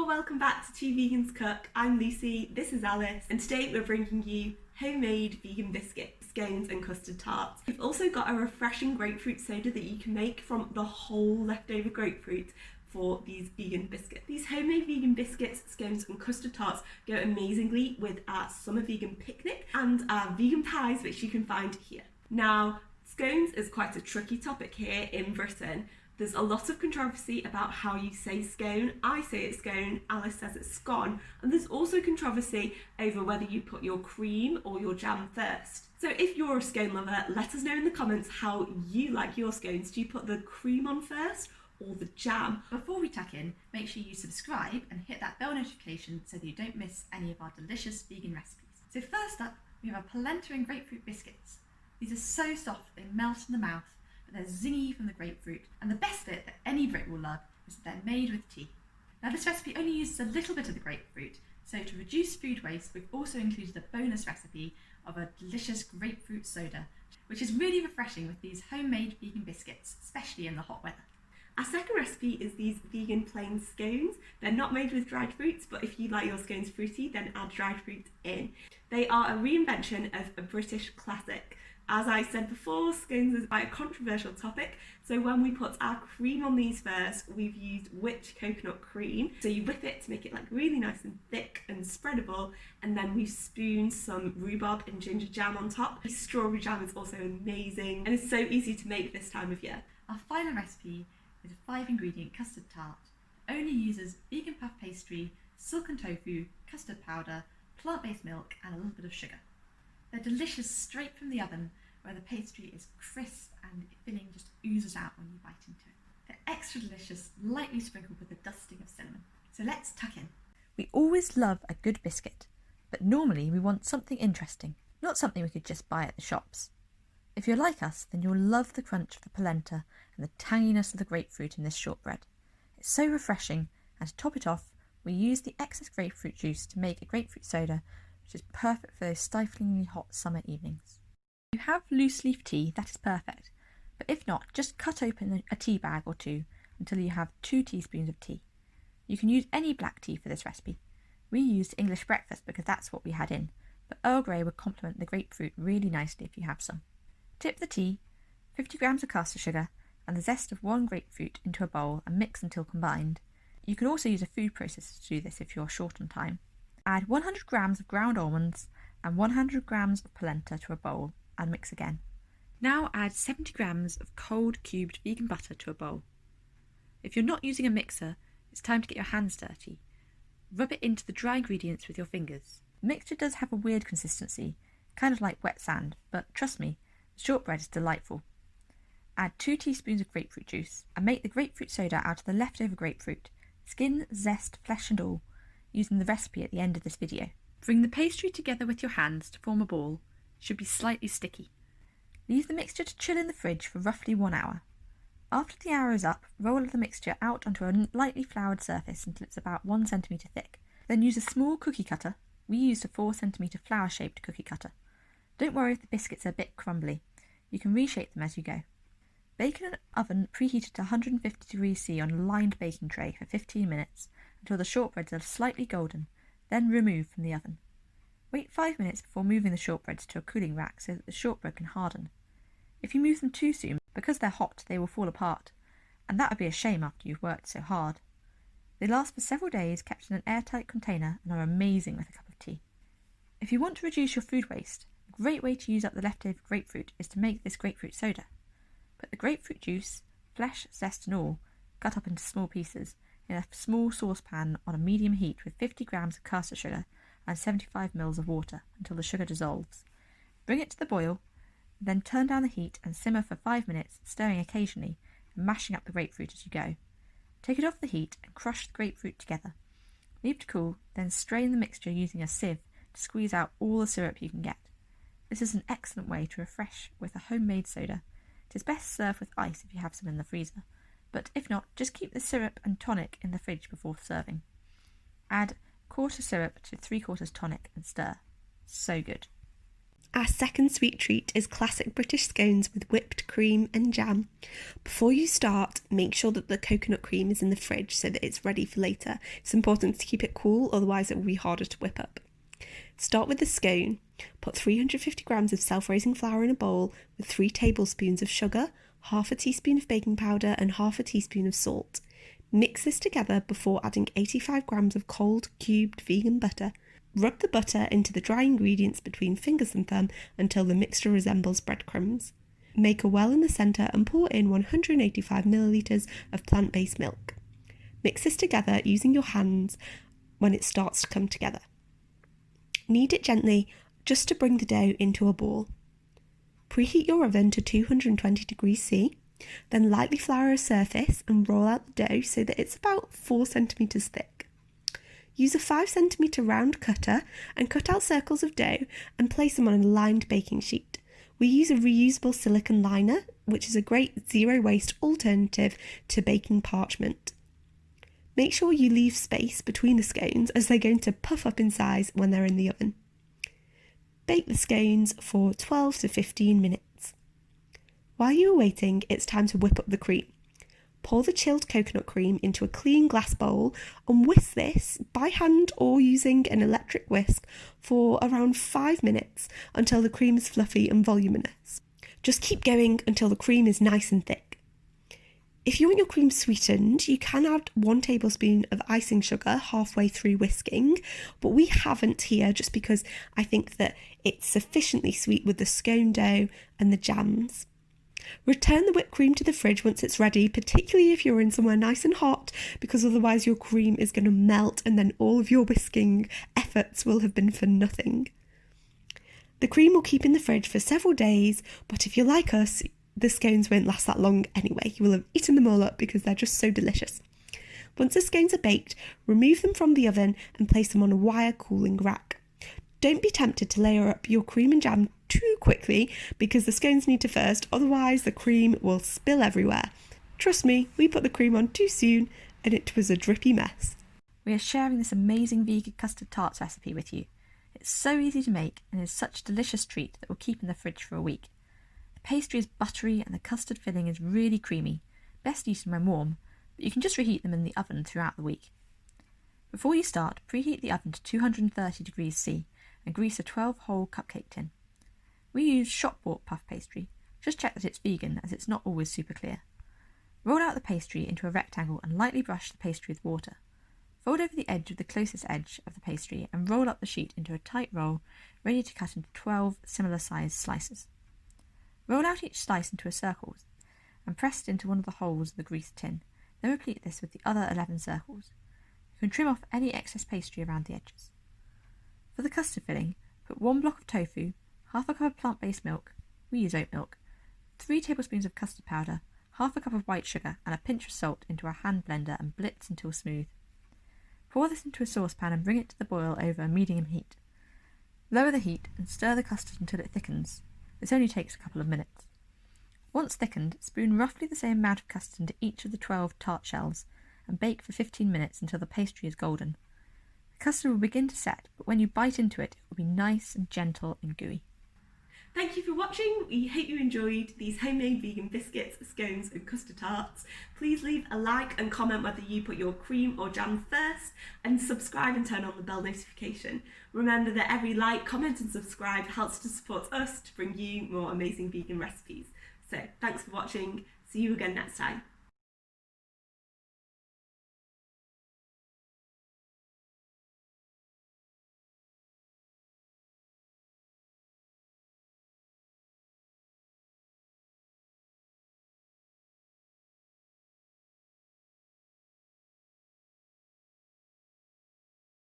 or welcome back to Two Vegans Cook. I'm Lucy, this is Alice, and today we're bringing you homemade vegan biscuits, scones and custard tarts. We've also got a refreshing grapefruit soda that you can make from the whole leftover grapefruit for these vegan biscuits. These homemade vegan biscuits, scones and custard tarts go amazingly with our summer vegan picnic and our vegan pies, which you can find here. Now, scones is quite a tricky topic here in Britain. There's a lot of controversy about how you say scone. I say it's scone, Alice says it's scone, and there's also controversy over whether you put your cream or your jam first. So if you're a scone lover, let us know in the comments how you like your scones. Do you put the cream on first or the jam? Before we tuck in, make sure you subscribe and hit that bell notification so that you don't miss any of our delicious vegan recipes. So first up, we have our polenta and grapefruit biscuits. These are so soft they melt in the mouth, but they're zingy from the grapefruit, and the best bit that any Brit will love is that they're made with tea. Now this recipe only uses a little bit of the grapefruit, so to reduce food waste we've also included a bonus recipe of a delicious grapefruit soda, which is really refreshing with these homemade vegan biscuits, especially in the hot weather. Our second recipe is these vegan plain scones. They're not made with dried fruits, but if you like your scones fruity, then add dried fruit in. They are a reinvention of a British classic. As I said before, scones is quite a controversial topic, so when we put our cream on these first, we've used whipped coconut cream. So you whip it to make it like really nice and thick and spreadable, and then we spoon some rhubarb and ginger jam on top. The strawberry jam is also amazing, and it's so easy to make this time of year. Our final recipe is a 5-ingredient custard tart. It only uses vegan puff pastry, silken tofu, custard powder, plant-based milk and a little bit of sugar. They're delicious straight from the oven, where the pastry is crisp and the filling just oozes out when you bite into it. They're extra delicious, lightly sprinkled with a dusting of cinnamon. So let's tuck in. We always love a good biscuit, but normally we want something interesting, not something we could just buy at the shops. If you're like us, then you'll love the crunch of the polenta and the tanginess of the grapefruit in this shortbread. It's so refreshing, and to top it off, we use the excess grapefruit juice to make a grapefruit soda, which is perfect for those stiflingly hot summer evenings. If you have loose leaf tea, that is perfect, but if not, just cut open a tea bag or two until you have 2 teaspoons of tea. You can use any black tea for this recipe. We used English breakfast because that's what we had in, but Earl Grey would complement the grapefruit really nicely if you have some. Tip the tea, 50 grams of caster sugar, and the zest of 1 grapefruit into a bowl and mix until combined. You can also use a food processor to do this if you're short on time. Add 100 grams of ground almonds and 100 grams of polenta to a bowl and mix again. Now add 70 grams of cold cubed vegan butter to a bowl. If you're not using a mixer, it's time to get your hands dirty. Rub it into the dry ingredients with your fingers. The mixture does have a weird consistency, kind of like wet sand, but trust me, the shortbread is delightful. Add 2 teaspoons of grapefruit juice and make the grapefruit soda out of the leftover grapefruit, skin, zest, flesh and all, using the recipe at the end of this video. Bring the pastry together with your hands to form a ball. It should be slightly sticky. Leave the mixture to chill in the fridge for roughly 1 hour. After the hour is up, roll the mixture out onto a lightly floured surface until it's about 1 centimetre thick. Then use a small cookie cutter. We used a 4 centimetre flower shaped cookie cutter. Don't worry if the biscuits are a bit crumbly. You can reshape them as you go. Bake in an oven preheated to 150 degrees C on a lined baking tray for 15 minutes until the shortbreads are slightly golden, then remove from the oven. Wait 5 minutes before moving the shortbreads to a cooling rack so that the shortbread can harden. If you move them too soon, because they're hot, they will fall apart, and that would be a shame after you've worked so hard. They last for several days, kept in an airtight container, and are amazing with a cup of tea. If you want to reduce your food waste, a great way to use up the leftover grapefruit is to make this grapefruit soda. Put the grapefruit juice, flesh, zest and all, cut up into small pieces, in a small saucepan on a medium heat with 50 grams of caster sugar and 75 ml of water until the sugar dissolves. Bring it to the boil, then turn down the heat and simmer for 5 minutes, stirring occasionally and mashing up the grapefruit as you go. Take it off the heat and crush the grapefruit together. Leave to cool, then strain the mixture using a sieve to squeeze out all the syrup you can get. This is an excellent way to refresh with a homemade soda. It is best served with ice if you have some in the freezer, but if not, just keep the syrup and tonic in the fridge before serving. Add 1/4 syrup to 3/4 tonic and stir. So good. Our second sweet treat is classic British scones with whipped cream and jam. Before you start, make sure that the coconut cream is in the fridge so that it's ready for later. It's important to keep it cool, otherwise it will be harder to whip up. Start with the scone. Put 350 grams of self-raising flour in a bowl with 3 tablespoons of sugar, half a teaspoon of baking powder and half a teaspoon of salt. Mix this together before adding 85 grams of cold cubed vegan butter. Rub the butter into the dry ingredients between fingers and thumb until the mixture resembles breadcrumbs. Make a well in the centre and pour in 185 millilitres of plant-based milk. Mix this together using your hands when it starts to come together. Knead it gently just to bring the dough into a ball. Preheat your oven to 220 degrees C, then lightly flour a surface and roll out the dough so that it's about 4 centimetres thick. Use a 5 centimetre round cutter and cut out circles of dough and place them on a lined baking sheet. We use a reusable silicone liner, which is a great zero waste alternative to baking parchment. Make sure you leave space between the scones as they're going to puff up in size when they're in the oven. Bake the scones for 12 to 15 minutes. While you are waiting, it's time to whip up the cream. Pour the chilled coconut cream into a clean glass bowl and whisk this by hand or using an electric whisk for around 5 minutes until the cream is fluffy and voluminous. Just keep going until the cream is nice and thick. If you want your cream sweetened, you can add 1 tablespoon of icing sugar halfway through whisking, but we haven't here just because I think that it's sufficiently sweet with the scone dough and the jams. Return the whipped cream to the fridge once it's ready, particularly if you're in somewhere nice and hot, because otherwise your cream is going to melt and then all of your whisking efforts will have been for nothing. The cream will keep in the fridge for several days, but if you're like us, the scones won't last that long anyway. You will have eaten them all up because they're just so delicious. Once the scones are baked, remove them from the oven and place them on a wire cooling rack. Don't be tempted to layer up your cream and jam too quickly because the scones need to first, otherwise the cream will spill everywhere. Trust me, we put the cream on too soon and it was a drippy mess. We are sharing this amazing vegan custard tarts recipe with you. It's so easy to make and is such a delicious treat that will keep in the fridge for a week. The pastry is buttery and the custard filling is really creamy, best eaten when warm, but you can just reheat them in the oven throughout the week. Before you start, preheat the oven to 230 degrees C and grease a 12-hole cupcake tin. We use shop-bought puff pastry. Just check that it's vegan as it's not always super clear. Roll out the pastry into a rectangle and lightly brush the pastry with water. Fold over the edge of the closest edge of the pastry and roll up the sheet into a tight roll ready to cut into 12 similar sized slices. Roll out each slice into a circle and press it into one of the holes of the greased tin. Then repeat this with the other 11 circles. You can trim off any excess pastry around the edges. For the custard filling, put 1 block of tofu, half a cup of plant-based milk, we use oat milk, 3 tablespoons of custard powder, half a cup of white sugar and a pinch of salt into a hand blender and blitz until smooth. Pour this into a saucepan and bring it to the boil over a medium heat. Lower the heat and stir the custard until it thickens. This only takes a couple of minutes. Once thickened, spoon roughly the same amount of custard into each of the 12 tart shells and bake for 15 minutes until the pastry is golden. The custard will begin to set, but when you bite into it, it will be nice and gentle and gooey. Thank you for watching. We hope you enjoyed these homemade vegan biscuits, scones and custard tarts. Please leave a like and comment whether you put your cream or jam first, and subscribe and turn on the bell notification. Remember that every like, comment and subscribe helps to support us to bring you more amazing vegan recipes. So thanks for watching. See you again next time.